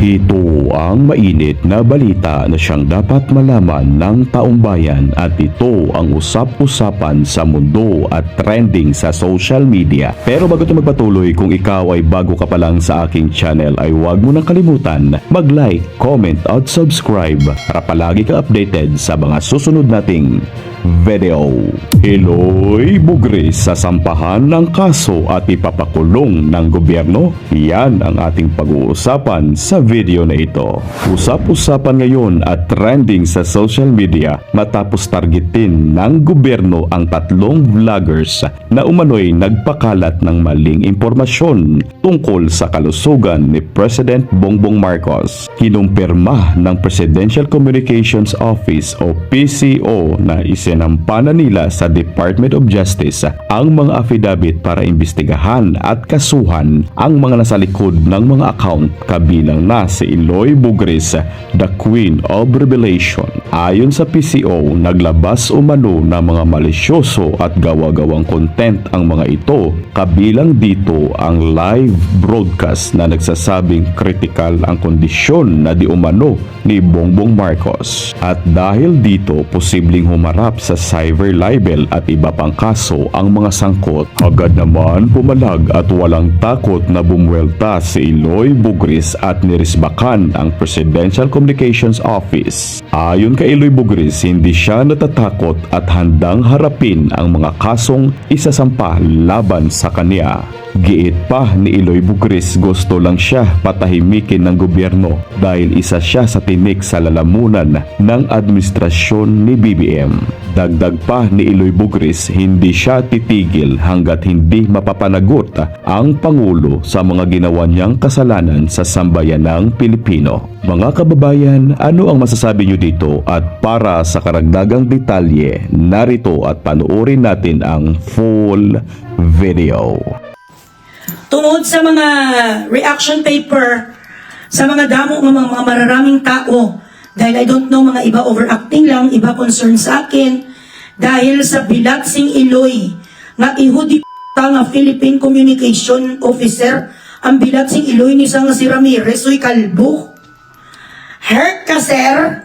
Ito ang mainit na balita na siyang dapat malaman ng taong bayan at ito ang usap-usapan sa mundo at trending sa social media. Pero bago ito magpatuloy, kung ikaw ay bago ka pa lang sa aking channel ay huwag mo nang kalimutan mag-like, comment at subscribe para palagi ka updated sa mga susunod nating video. Eloy Bugris sa sampahan ng kaso at ipapakulong ng gobyerno? Yan ang ating pag-uusapan sa video na ito. Usap-usapan ngayon at trending sa social media matapos targetin ng gobyerno ang tatlong vloggers na umano'y nagpakalat ng maling impormasyon tungkol sa kalusugan ni President Bongbong Marcos. Kinumpirma ng Presidential Communications Office o PCO na isinampana nila sa Department of Justice ang mga affidavit para imbestigahan at kasuhan ang mga nasa likod ng mga account kabilang na si Eloy Bugris, the Queen of Revelation. Ayon sa PCO, naglabas umano ng mga malisyoso at gawa-gawang content ang mga ito, kabilang dito ang live broadcast na nagsasabing critical ang kondisyon na di umano ni Bongbong Marcos. At dahil dito, posibleng humarap sa cyber libel at iba pang kaso ang mga sangkot. Agad naman pumalag at walang takot na bumuelta si Eloy Bugris at nirisbakan ang Presidential Communications Office. Ayon kay Eloy Bugris, hindi siya natatakot at handang harapin ang mga kasong isasampa laban sa kanya. Giit pa ni Eloy Bugris, gusto lang siya patahimikin ng gobyerno dahil isa siya sa tinik sa lalamunan ng administrasyon ni BBM. Dagdag pa ni Eloy Bugris, hindi siya titigil hanggat hindi mapapanagot ang Pangulo sa mga ginawa niyang kasalanan sa sambayanang Pilipino. Mga kababayan, ano ang masasabi niyo dito? At para sa karagdagang detalye, narito at panoorin natin ang full video. Tungod sa mga reaction paper, sa mga damo ng mga mararaming tao, dahil I don't know, mga iba overacting lang, iba concern sa akin, dahil sa bilagsing Eloy, nga ihudi nga Philippine Communication Officer, ang bilagsing Eloy ni nga si Ramirez, soy kalbo. Hurt ka, sir?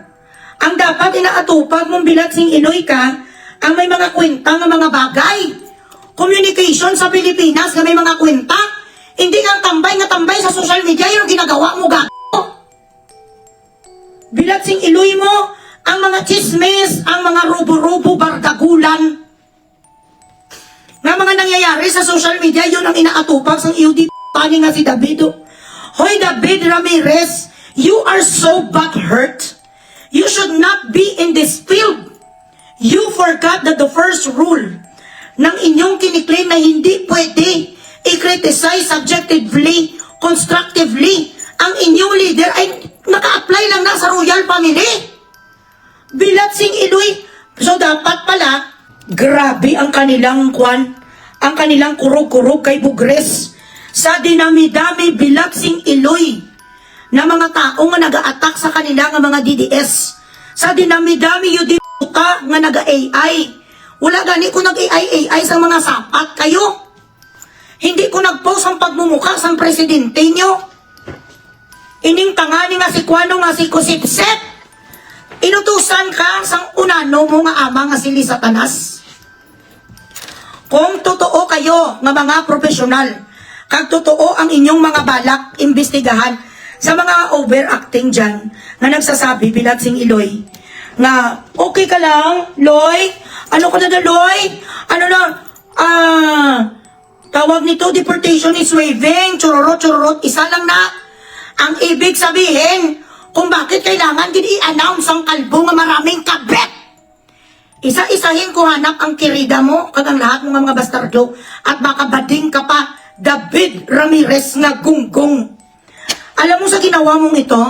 Ang dapat inaatupag mong bilagsing Eloy ka, ang may mga kwenta ng mga bagay. Communication sa Pilipinas na may mga kwenta, hindi kang tambay sa social media, yung ginagawa mo gago. Bilagsing Eloy mo, ang mga chismis, ang mga rubo-rubo, bardagulan, na mga nangyayari sa social media, yun ang inaatupag sa EOD pani nga si David. Hoy David Ramirez, you are so butthurt. You should not be in this field. You forgot that the first rule ng inyong kiniklaim na hindi pwede i-criticize subjectively, constructively, ang inyong leader ay naka-apply lang na sa royal family. Bilagsing Eloy. So dapat pala, grabe ang kanilang ang kanilang kurog-kurog kay Bugres. Sa dinami-dami bilagsing Eloy na mga tao nga nag-a-attack sa kanilang mga DDS. Sa dinami-dami yung nga nag-AI. Wala gani ko nag-AI sa mga sapat kayo. Hindi ko nag-post ang pagmumukha sa presidente nyo. Ining tangani nga si Kwano nga si Kusipsep. Inutusan ka sang unano mo nga ama nga si Satanas. Kung totoo kayo nga mga profesional, kag totoo ang inyong mga balak, imbestigahan sa mga overacting dyan nga nagsasabi bilagsing Eloy nga okay ka lang, Loy? Ano ka na, Loy? Ano na? Tawag nito, deportation is waiving, chururot, isa lang na. Ang ibig sabihin, kung bakit kailangan din i-announce ang kalbo nga maraming kabet. Isa-isahin ko hanap ang kirida mo, kagang lahat ng mga bastardo, at baka bading ka pa, David Ramirez nga gunggong. Alam mo sa ginawa mong ito,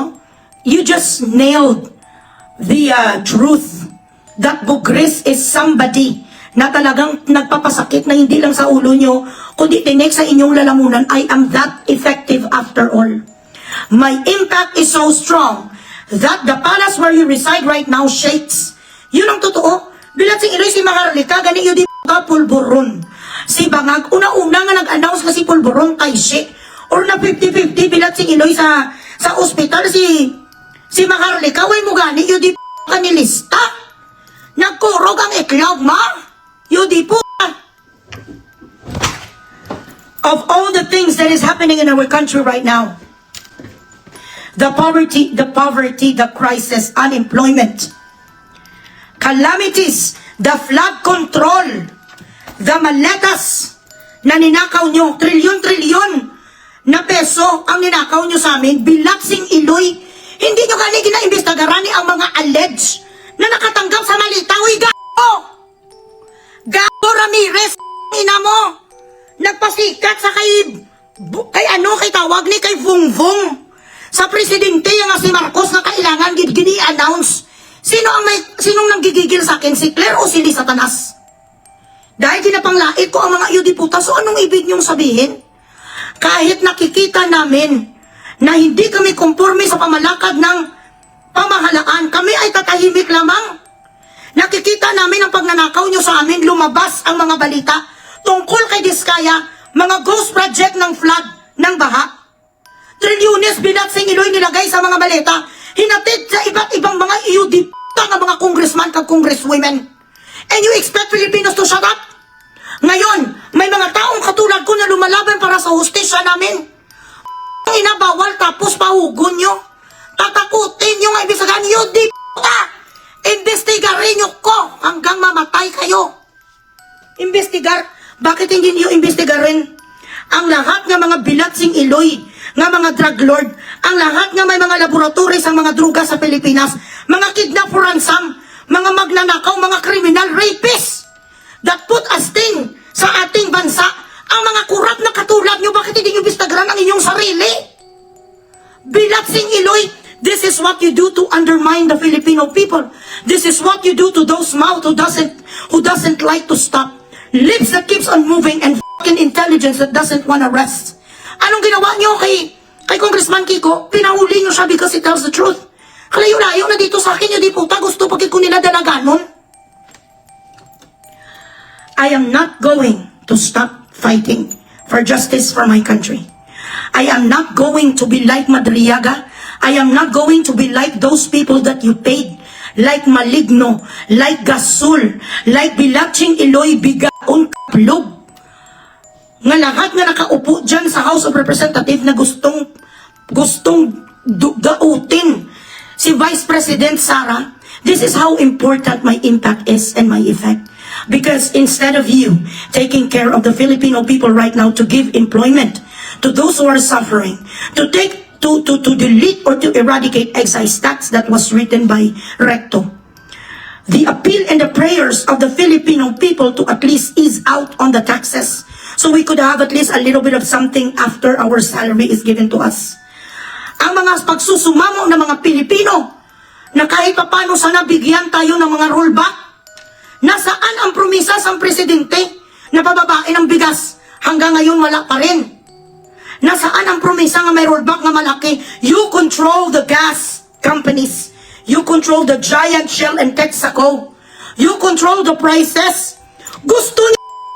you just nailed the truth that Bugris is somebody na talagang nagpapasakit na hindi lang sa ulo nyo, kundi tinik sa inyong lalamunan. I am that effective after all. My impact is so strong that the palace where you reside right now shakes. Yun ang totoo. Bilagsing Eloy si Maharlika, gani yun di ka pulburon. Si Bangag, una-una nga nag-announce kasi pulburon kay She. Or na 50-50 bilagsing Eloy sa sa ospital si Maharlika, way mo gani, yun di kanilista. Nagkurog ang itlog, ma. Yun di po. Of all the things that is happening in our country right now, the poverty, the crisis, unemployment, calamities, the flood control, the maletas na ninakaw nyo, trilyon-trilyon na peso ang ninakaw nyo sa amin, Bilaksing Iloy, hindi nyo gani ginaimbestigaran ang mga alleged na nakatanggap sa malita. Uy, gago! Gago Ramirez, ina mo! Nagpasikat sa kay tawag ni kay Vungvung sa presidente nga si Marcos na kailangan gini-announce. Sinong nanggigigil sa akin? Si Claire o si Lisa Tanas? Dahil ginapanglait ko ang mga yudiputa, so anong ibig niyong sabihin? Kahit nakikita namin na hindi kami konforme sa pamalakad ng pamahalaan, kami ay tatahimik lamang. Nakikita namin ang pagnanakaw niyo sa amin, lumabas ang mga balita tungkol kay Diskaya, mga ghost project ng flood, ng baha. Trilyones Bilaksing Iloy nilagay sa mga balita, hinatid sa iba't ibang mga iyudipta ng mga congressman kag congresswomen. And you expect Filipinos to shut up? Ngayon, may mga taong katulad ko na lumalaban para sa hustisya namin. Inabawal tapos pahugon nyo. Tatakutin nyo nga ibisagan nyo, di p***a! Investigarin nyo ko hanggang mamatay kayo. Investigar? Bakit hindi nyo investigarin? Ang lahat ng mga Bilaksing Iloy, nga mga drug lord, ang lahat ng may mga laboratory sa mga druga sa Pilipinas, mga kidnap for ransom, mga magnanakaw, mga criminal rapists that put a sting sa ating bansa, ang mga kurap na katulad nyo, bakit hindi nyo bistagaran ang inyong sarili? Bilaksing Iloy, this is what you do to undermine the Filipino people. This is what you do to those mouth who doesn't like to stop. Lips that keeps on moving and fucking intelligence that doesn't wanna rest. Anong ginawa nyo kay Congressman Kiko? Pinahuli nyo siya because he tells the truth. Kalayo-layo na dito sa akin, yung di puta, gusto pagkit ko nila dalaganon. I am not going to stop fighting for justice for my country. I am not going to be like Madriaga. I am not going to be like those people that you paid, like Maligno, like Gasul, like Bilaksing Iloy, Bigaon, Kaplog. Nga lahat nga nakaupo dyan sa House of Representatives na gustong dautin si Vice President Sara. This is how important my impact is and my effect. Because instead of you taking care of the Filipino people right now to give employment to those who are suffering, to delete or to eradicate excise tax that was written by Recto, the appeal and the prayers of the Filipino people to at least ease out on the taxes so we could have at least a little bit of something after our salary is given to us. Ang mga pagsusumamo ng mga Pilipino na kahit papano sana bigyan tayo ng mga rollback. Nasaan ang promisa sa presidente na pababain ang bigas? Hanggang ngayon wala pa rin. Nasaan ang promisa nga may rollback na malaki? You control the gas companies. You control the giant Shell and Texaco. You control the prices. Gusto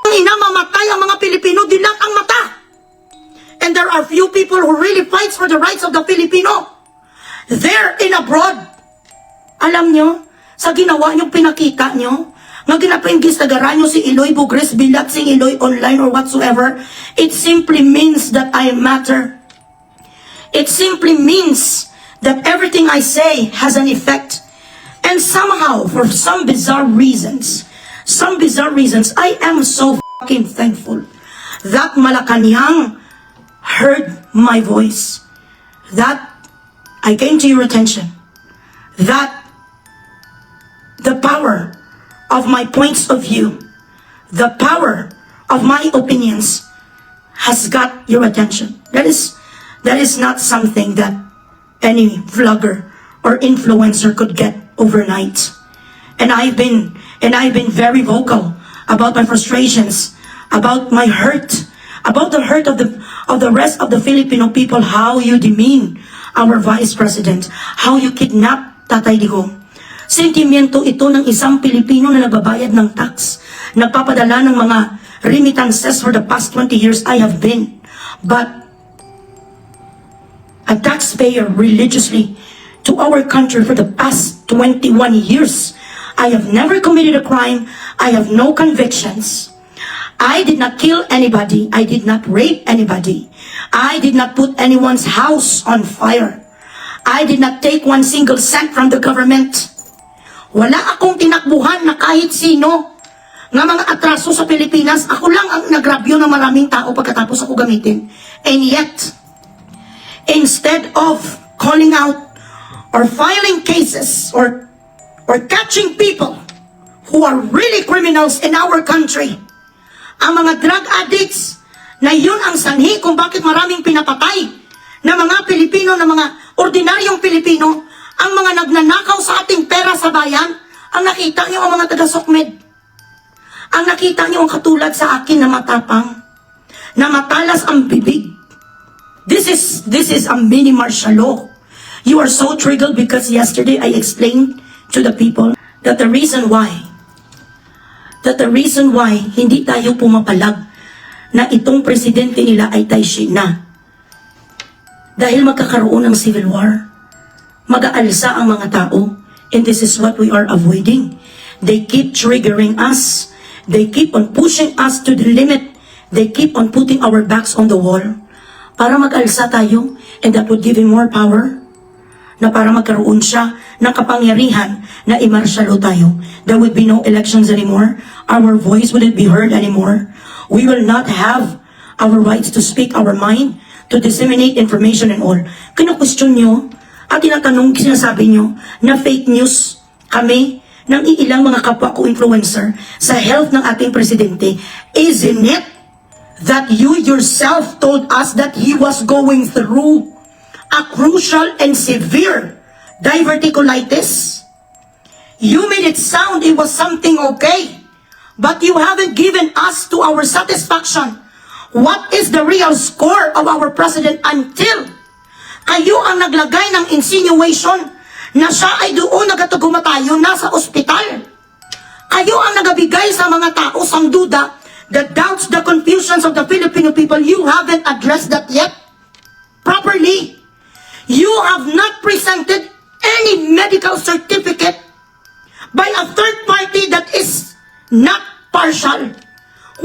niya mamatay ang mga Pilipino, dilat ang mata. And there are few people who really fights for the rights of the Filipino. There in abroad. Alam nyo, sa ginawa nyo, pinakita nyo, nga ginapaingistagaran nyo si Iloy Bugres, Bilaksing Iloy online or whatsoever, it simply means that I matter. It simply means that everything I say has an effect. And somehow, for some bizarre reasons, I am so fucking thankful that Malacanang heard my voice, that I came to your attention, that the power of my points of view, the power of my opinions has got your attention. That is not something that any vlogger or influencer could get overnight. And I've been very vocal about my frustrations, about my hurt, about the hurt of the rest of the Filipino people, how you demean our Vice President, how you kidnap Tatay Digong. Sentimiento ito ng isang Pilipino na nagbabayad ng tax, nagpapadala ng mga remittances for the past 20 years I have been. But a taxpayer religiously to our country for the past 21 years. I have never committed a crime. I have no convictions. I did not kill anybody. I did not rape anybody. I did not put anyone's house on fire. I did not take one single cent from the government. Wala akong tinakbuhan na kahit sino nga mga atraso sa Pilipinas. Ako lang ang nagrabyo ng maraming tao pagkatapos ako gamitin. And yet, instead of calling out or filing cases or catching people who are really criminals in our country, ang mga drug addicts na yun ang sanhi kung bakit maraming pinapatay na mga Pilipino, na mga ordinaryong Pilipino, ang mga nagnanakaw sa ating pera sa bayan, ang nakita niyo ang mga taga-SOCMED. Ang nakita niyo ang katulad sa akin na matapang, na matalas ang bibig. This is a mini martial law. You are so triggered because yesterday I explained to the people that the reason why hindi tayo pumapalag na itong presidente nila ay Taishi na. Dahil magkakaroon ng civil war. Mag-aalsa ang mga tao. And this is what we are avoiding. They keep triggering us. They keep on pushing us to the limit. They keep on putting our backs on the wall. Para mag-alsa tayo. And that would give him more power. Na para magkaroon siya ng kapangyarihan na i-martial law tayo. There would be no elections anymore. Our voice wouldn't be heard anymore. We will not have our rights to speak our mind, to disseminate information and all. Kino-question nyo at tinatanong, sinasabi nyo na fake news kami ng iilang mga kapwa ko influencer sa health ng ating presidente. Isn't it that you yourself told us that he was going through a crucial and severe diverticulitis? You made it sound it was something okay, but you haven't given us to our satisfaction what is the real score of our president until kayo ang naglagay ng insinuation na siya ay doon nagatugumatayo nasa ospital. Kayo ang nagabigay sa mga tao sang duda, the doubts, the confusions of the Filipino people. You haven't addressed that yet properly. You have not presented any medical certificate by a third party that is not partial.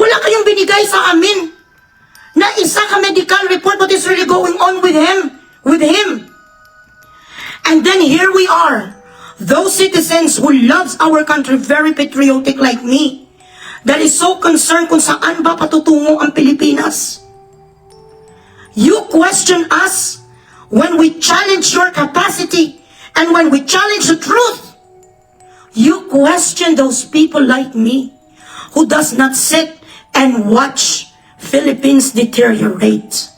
Wala kayong binigay sa amin na isa ka medical report what is really going on with him. And then here we are, those citizens who loves our country, very patriotic like me, that is so concerned kung saan ba patutungo ang Pilipinas. You question us when we challenge your capacity and when we challenge the truth. You question those people like me who does not sit and watch Philippines deteriorate.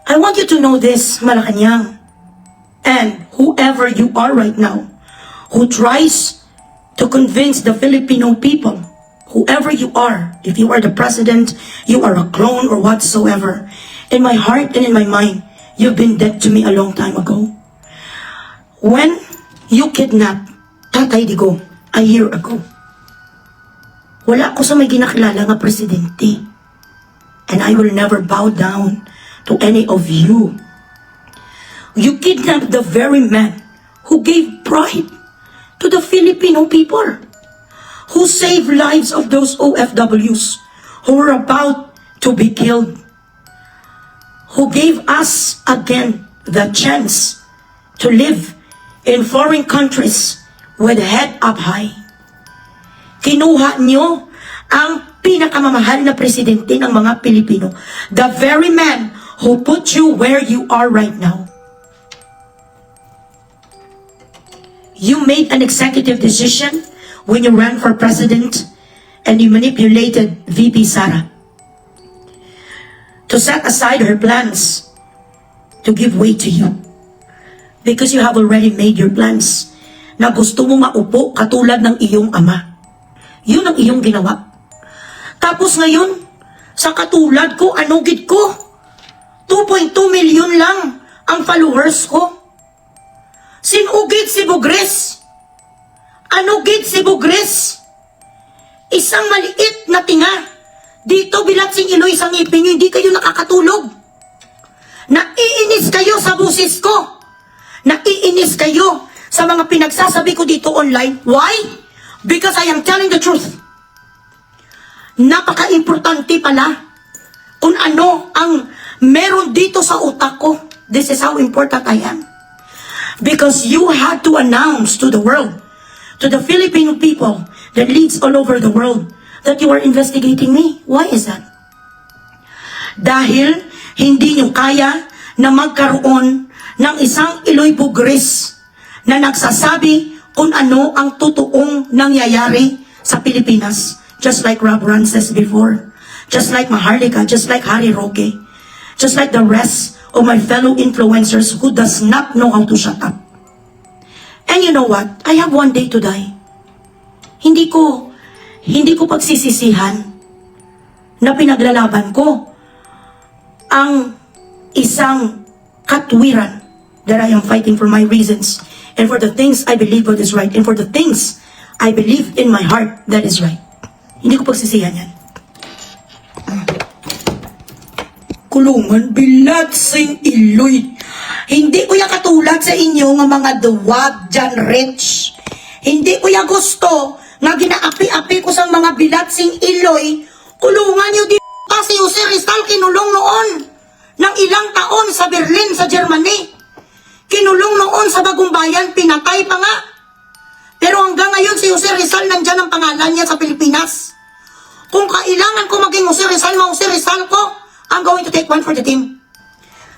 I want you to know this, Malacanang, and whoever you are right now, who tries to convince the Filipino people, whoever you are, if you are the president, you are a clone or whatsoever, in my heart and in my mind, you've been dead to me a long time ago. When you kidnapped Tatay Digo a year ago, wala ako sa may ginakilala nga presidente. And I will never bow down to any of you. You kidnapped the very man who gave pride to the Filipino people, who saved lives of those OFWs who were about to be killed, who gave us again the chance to live in foreign countries with head up high. Kinuha niyo ang pinakamamahal na presidente ng mga Pilipino, the very man who put you where you are right now. You made an executive decision when you ran for president and you manipulated VP Sara to set aside her plans to give way to you. Because you have already made your plans na gusto mo maupo katulad ng iyong ama. Yun ang iyong ginawa. Tapos ngayon, sa katulad ko, anugid ko, 2.2 million lang ang followers ko. Sinugid si Bugres. Anugid si Bugres. Isang maliit na tinga. Dito bilat sing Iloy sa ngipin nyo, hindi kayo nakakatulog. Naiinis kayo sa busis ko. Naiinis kayo sa mga pinagsasabi ko dito online. Why? Because I am telling the truth. Napaka-importante pala kung ano ang meron dito sa utak ko. This is how important I am. Because you had to announce to the world, to the Filipino people that leads all over the world, that you are investigating me. Why is that? Dahil hindi nyo kaya na magkaroon ng isang Iloy Bugris na nagsasabi kung ano ang totoong nangyayari sa Pilipinas. Just like Rob Ron says before. Just like Maharlika, just like Harry Roque. Just like the rest of my fellow influencers who does not know how to shut up. And you know what? I have one day to die. Hindi ko pagsisisihan na pinaglalaban ko ang isang katwiran that I am fighting for my reasons and for the things I believe what is right and for the things I believe in my heart that is right. Hindi ko pagsisihan yan. Kulungan, bilat sing Iloy. Hindi ko ya katulad sa inyo nga mga duwag dyan rich. Hindi ko ya gusto nga ginaapi-api ko sa mga bilat sing Iloy. Kulungan nyo di si Jose Rizal kinulong noon ng ilang taon sa Berlin, sa Germany. Kinulong noon sa Bagong Bayan, pinatay pa nga. Pero hanggang ngayon si Jose Rizal nandyan ang pangalan niya sa Pilipinas. Kung kailangan ko maging Jose Rizal, Jose Rizal ko, I'm going to take one for the team.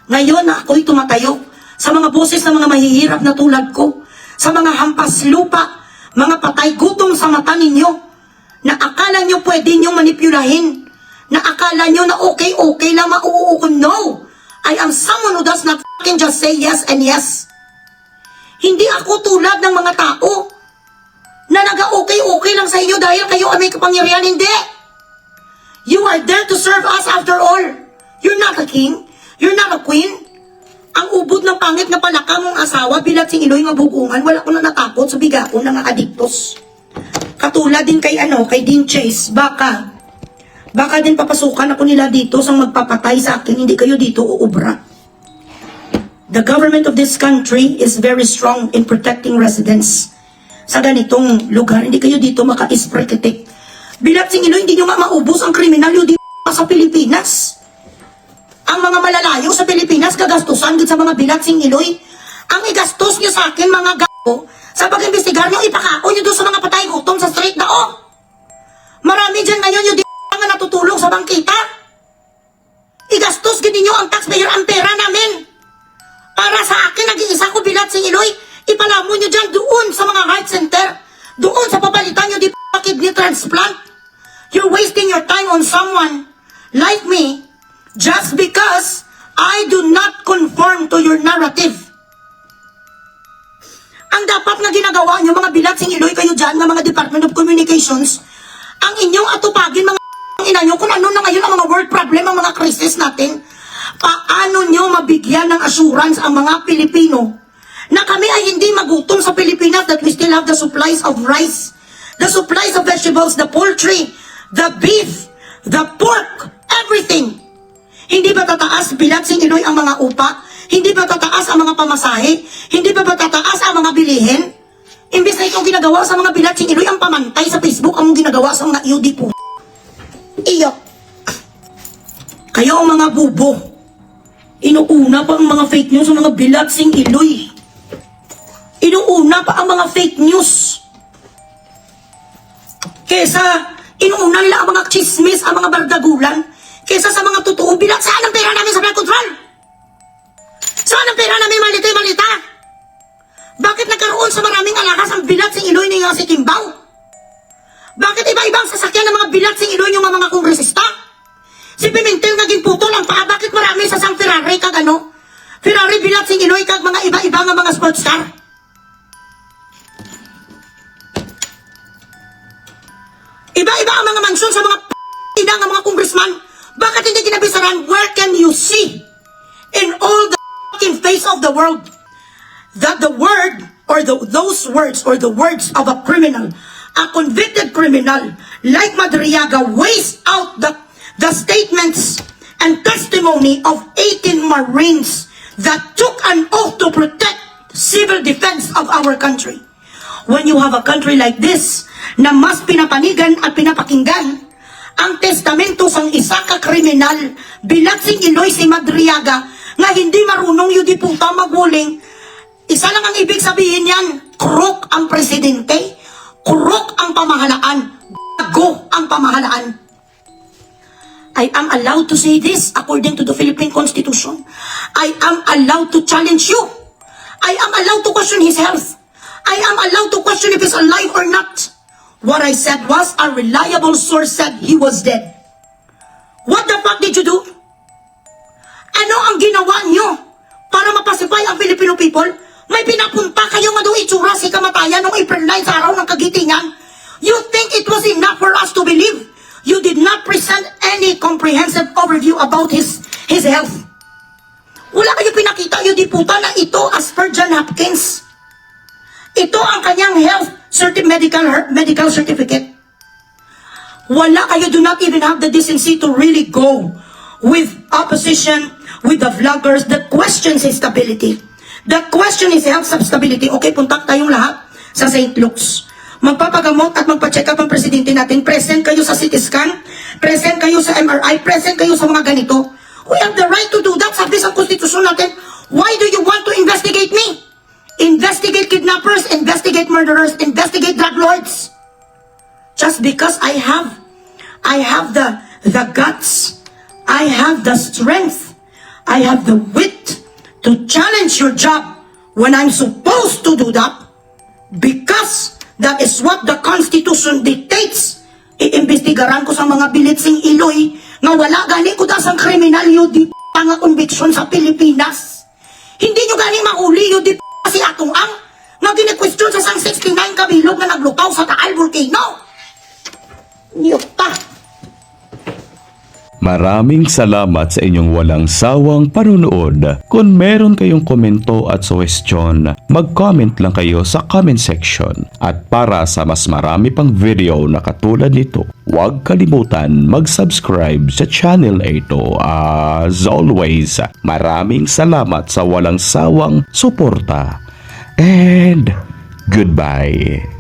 Ngayon na ako'y tumatayo sa mga boses ng mga mahihirap na tulad ko, sa mga hampas lupa, mga patay gutom sa mata ninyo, na akala nyo pwede nyo manipulahin, na akala nyo na okay lang mauukon. No! I am someone who does not fucking just say yes and yes. Hindi ako tulad ng mga tao na naga-okay lang sa inyo dahil kayo ay may kapangyarihan. Hindi! You are there to serve us after all. You're not a king. You're not a queen. Ang ubod ng pangit na palaka mong asawa, bilat sing Iloy nga bugungan, wala ko na natakot sa biga ko ng adiktos. Katulad din kay Dean Chase, baka din papasukan ako nila dito sa magpapatay sa akin, hindi kayo dito uubra. The government of this country is very strong in protecting residents sa ganitong lugar. Hindi kayo dito maka-isprekitik. Bilat sing Iloy, hindi nyo nga maubos ang kriminal yung di sa Pilipinas. Ang mga malalayo sa Pilipinas, gagastusan din sa mga bilat sing Iloy. Ang igastos nyo sa akin, mga gago, sa pag-imbestigar nyo, ipakao nyo doon sa mga patay gutom sa street na Marami dyan ngayon yung di nga natutulong sa bangkita. Igastos din ninyo ang taxpayer ang pera namin. Para sa akin, nag-iisa ko bilat sing Iloy, ipalamo nyo dyan doon sa mga heart center. Doon sa papalitan nyo di kidney transplant. You're wasting your time on someone like me just because I do not conform to your narrative. Ang dapat na ginagawa nyo, mga bilat sing Iloy, kayo dyan, ng mga Department of Communications, ang inyong atupagin, mga ina nyo, kung ano na ngayon ang mga world problem, ang mga crisis natin, paano nyo mabigyan ng assurance ang mga Pilipino na kami ay hindi magutom sa Pilipinas, that we still have the supplies of rice, the supplies of vegetables, the poultry, the beef, the pork, everything. Hindi ba tataas bilat sing Iloy ang mga upa? Hindi ba tataas ang mga pamasahe? Hindi ba tataas ang mga bilihin? Imbes na itong ginagawa sa mga bilat sing Iloy, ang pamantay sa Facebook, ang ginagawa sa mga UD po. Iyo. Kayo ang mga bubo. Inuuna pa ang mga fake news sa mga bilat sing Iloy. Inuuna pa ang mga fake news. Kesa inuuna nila ang mga chismis, ang mga bardagulan, kesa sa mga totoo. Bilat, saan ang pera namin sa blood control? Saan ang pera namin malita-malita? Bakit nagkaroon sa maraming alakas ang bilat sing Iloy niya si Kimbaw? Bakit iba-ibang sasakyan ng mga bilat sing Iloy yung mga kongresista? Si Pimentel naging putol ang paa. Bakit marami sa sang Ferrari kag Ferrari bilat sing Iloy kag mga iba-iba nga mga sports car? Iba-iba ang mga mansyon sa mga ina ng mga congressman. Bakit hindi kinabisaran? Where can you see in all the fucking face of the world that the word or those words or the words of a criminal, a convicted criminal like Madriaga, weighs out the statements and testimony of 18 Marines that took an oath to protect civil defense of our country. When you have a country like this, na mas pinapanigan at pinapakinggan ang testamento sang isa ka kriminal bilang sing Iloy si Madriaga nga hindi marunong yung di punta magwuling, isa lang ang ibig sabihin yan, krok ang presidente, krok ang pamahalaan, bago ang pamahalaan. I am allowed to say this according to the Philippine Constitution. I am allowed to challenge you. I am allowed to question his health. I am allowed to question if he's alive or not. What I said was, a reliable source said he was dead. What the fuck did you do? Ano ang ginawa nyo para mapasipay ang Filipino people? May pinapunta kayo nga doon itsura si kamatayan noong April 9 sa araw ng kagitingan. You think it was enough for us to believe? You did not present any comprehensive overview about his health. Wala kayo pinakita, yung diputa na ito as per John Hopkins. Ito ang kanyang health medical certificate. Wala kayo, do not even have the decency to really go with opposition, with the vloggers that questions his stability. The question is health stability. Okay, puntak tayong lahat sa St. Luke's. Magpapagamot at magpa-check up ang presidente natin. Present kayo sa CT scan, present kayo sa MRI, present kayo sa mga ganito. We have the right to do that. Sabi sa konstitusyon natin, why do you want to investigate me? Investigate kidnappers, investigate murderers, investigate drug lords. Just because I have the guts, I have the strength, I have the wit to challenge your job when I'm supposed to do that, because that is what the Constitution dictates. Iimbestigaran ko sa mga bilitsing Iloy nga wala gani ko dasang kriminal yun di nga conviction sa Pilipinas. Hindi nyo gani mahuli yun di si atong ang nga gine-question sa sang 69 kabilog na naglutaw sa Taal Volcano. Niyota. Maraming salamat sa inyong walang sawang panunood. Kung meron kayong komento at suwestyon, mag-comment lang kayo sa comment section. At para sa mas marami pang video na katulad nito, huwag kalimutan mag-subscribe sa channel na ito. As always, maraming salamat sa walang sawang suporta. And goodbye.